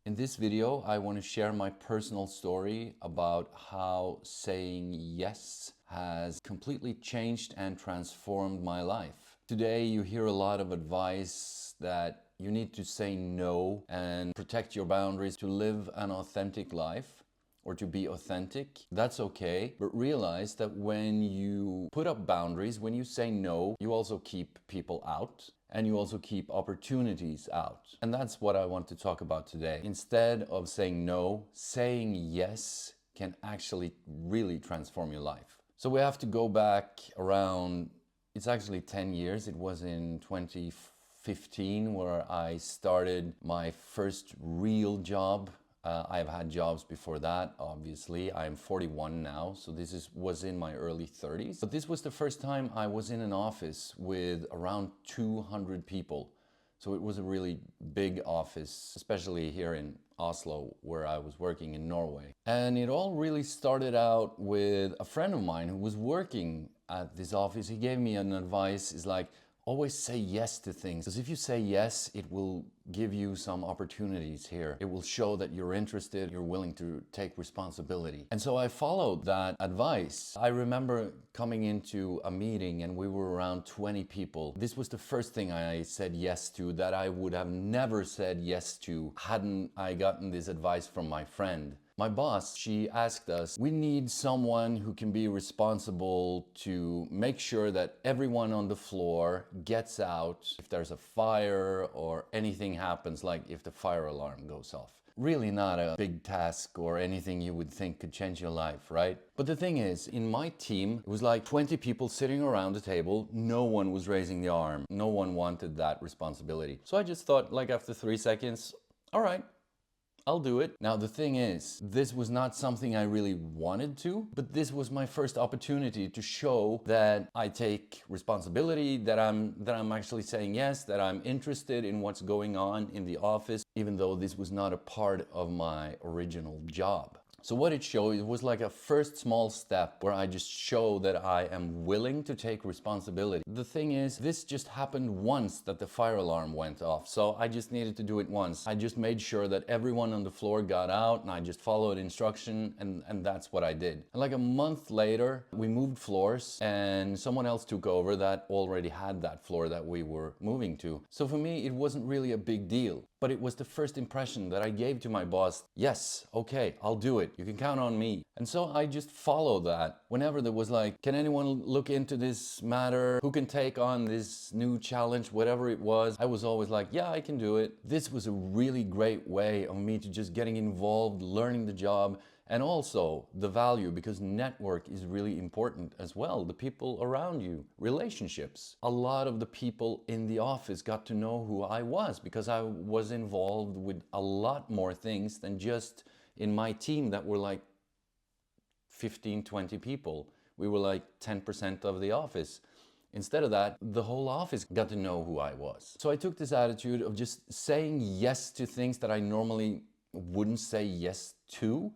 In this video, I want to share my personal story about how saying yes has completely changed and transformed my life. Today, you hear a lot of advice that you need to say no and protect your boundaries to live an authentic life or to be authentic. That's okay, but realize that when you put up boundaries, when you say no, you also keep people out. And you also keep opportunities out. And that's what I want to talk about today. Instead of saying no, saying yes can actually really transform your life. So we have to go back around, it's actually 10 years. It was in 2015 where I started my first real job. I've had jobs before that, obviously. I'm 41 now, so was in my early 30s. But this was the first time I was in an office with around 200 people. So it was a really big office, especially here in Oslo, where I was working in Norway. And it all really started out with a friend of mine who was working at this office. He gave me an advice, is like, always say yes to things, because if you say yes, it will give you some opportunities here. It will show that you're interested, you're willing to take responsibility. And so I followed that advice. I remember coming into a meeting and we were around 20 people. This was the first thing I said yes to that I would have never said yes to hadn't I gotten this advice from my friend. My boss, she asked us, we need someone who can be responsible to make sure that everyone on the floor gets out if there's a fire or anything happens, like if the fire alarm goes off. Really not a big task or anything you would think could change your life, right? But the thing is, in my team, it was like 20 people sitting around the table. No one was raising the arm. No one wanted that responsibility. So I just thought, like after 3 seconds, all right, I'll do it. Now the thing is, this was not something I really wanted to, but this was my first opportunity to show that I take responsibility, that I'm actually saying yes, that I'm interested in what's going on in the office, even though this was not a part of my original job. So what it showed, it was like a first small step where I just show that I am willing to take responsibility. The thing is, this just happened once that the fire alarm went off. So I just needed to do it once. I just made sure that everyone on the floor got out and I just followed instruction and that's what I did. And like a month later, we moved floors and someone else took over that already had that floor that we were moving to. So for me, it wasn't really a big deal. But it was the first impression that I gave to my boss. Yes, okay, I'll do it. You can count on me. And so I just followed that. Whenever there was like, can anyone look into this matter? Who can take on this new challenge? Whatever it was, I was always like, yeah, I can do it. This was a really great way of me to just getting involved, learning the job, and also the value, because network is really important as well. The people around you, relationships. A lot of the people in the office got to know who I was because I was involved with a lot more things than just in my team that were like 15, 20 people. We were like 10% of the office. Instead of that, the whole office got to know who I was. So I took this attitude of just saying yes to things that I normally wouldn't say yes to.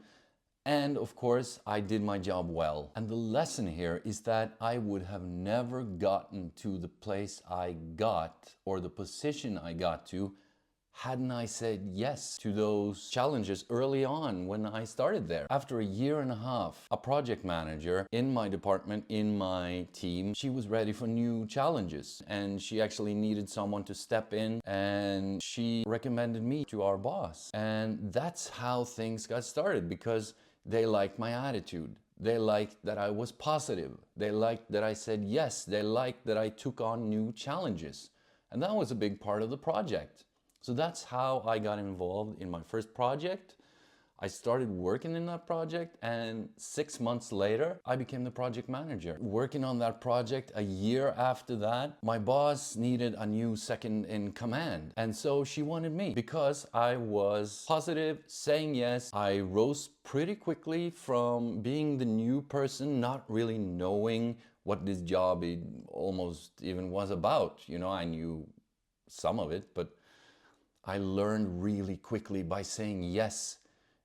And of course, I did my job well. And the lesson here is that I would have never gotten to the place I got or the position I got to hadn't I said yes to those challenges early on when I started there. After a year and a half, a project manager in my department, in my team, she was ready for new challenges and she actually needed someone to step in and she recommended me to our boss. And that's how things got started because they liked my attitude. They liked that I was positive. They liked that I said yes. They liked that I took on new challenges. And that was a big part of the project. So that's how I got involved in my first project. I started working in that project and 6 months later, I became the project manager. Working on that project a year after that, my boss needed a new second in command. And so she wanted me because I was positive, saying yes. I rose pretty quickly from being the new person, not really knowing what this job almost even was about. You know, I knew some of it, but I learned really quickly by saying yes.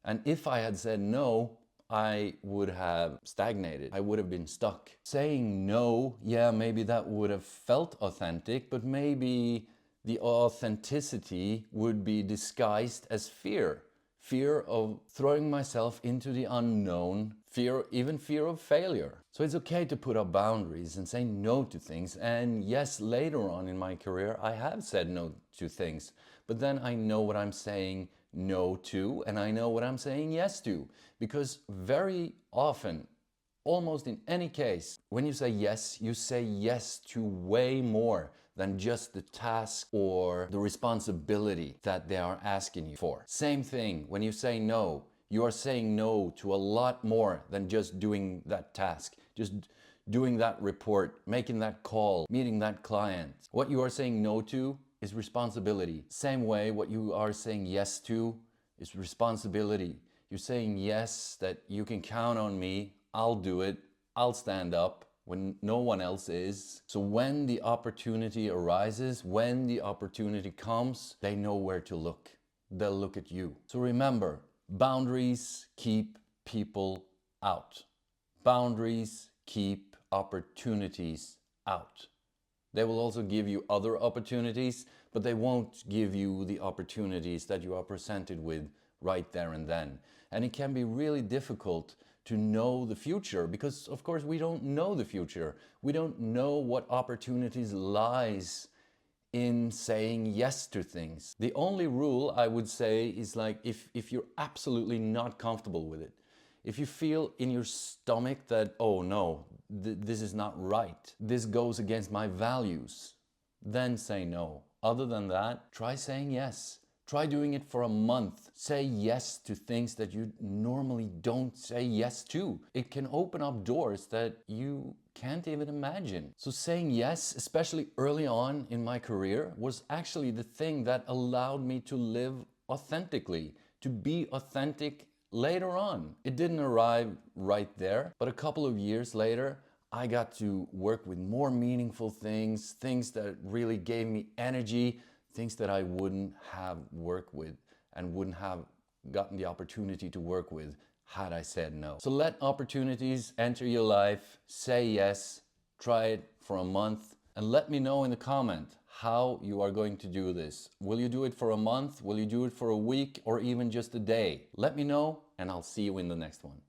And if I had said no, I would have stagnated. I would have been stuck. Saying no, yeah, maybe that would have felt authentic, but maybe the authenticity would be disguised as fear. fear of throwing myself into the unknown, even fear of failure. So it's okay to put up boundaries and say no to things. And yes, later on in my career, I have said no to things, but then I know what I'm saying no to, and I know what I'm saying yes to. Because very often, almost in any case, when you say yes to way more than just the task or the responsibility that they are asking you for. Same thing, when you say no, you are saying no to a lot more than just doing that task, just doing that report, making that call, meeting that client. What you are saying no to is responsibility. Same way, what you are saying yes to is responsibility. You're saying yes, that you can count on me, I'll do it, I'll stand up when no one else is. So when the opportunity arises, when the opportunity comes, they know where to look. They'll look at you. So remember, boundaries keep people out. Boundaries keep opportunities out. They will also give you other opportunities, but they won't give you the opportunities that you are presented with right there and then. And it can be really difficult to know the future because, of course, we don't know the future. We don't know what opportunities lies in saying yes to things. The only rule I would say is like if you're absolutely not comfortable with it, if you feel in your stomach that, oh no, this is not right, this goes against my values, then say no. Other than that, try saying yes. Try doing it for a month. Say yes to things that you normally don't say yes to. It can open up doors that you can't even imagine. So saying yes, especially early on in my career, was actually the thing that allowed me to live authentically, to be authentic later on. It didn't arrive right there, but a couple of years later, I got to work with more meaningful things, things that really gave me energy, things that I wouldn't have worked with and wouldn't have gotten the opportunity to work with had I said no. So let opportunities enter your life, say yes, try it for a month, and let me know in the comment how you are going to do this. Will you do it for a month? Will you do it for a week or even just a day? Let me know and I'll see you in the next one.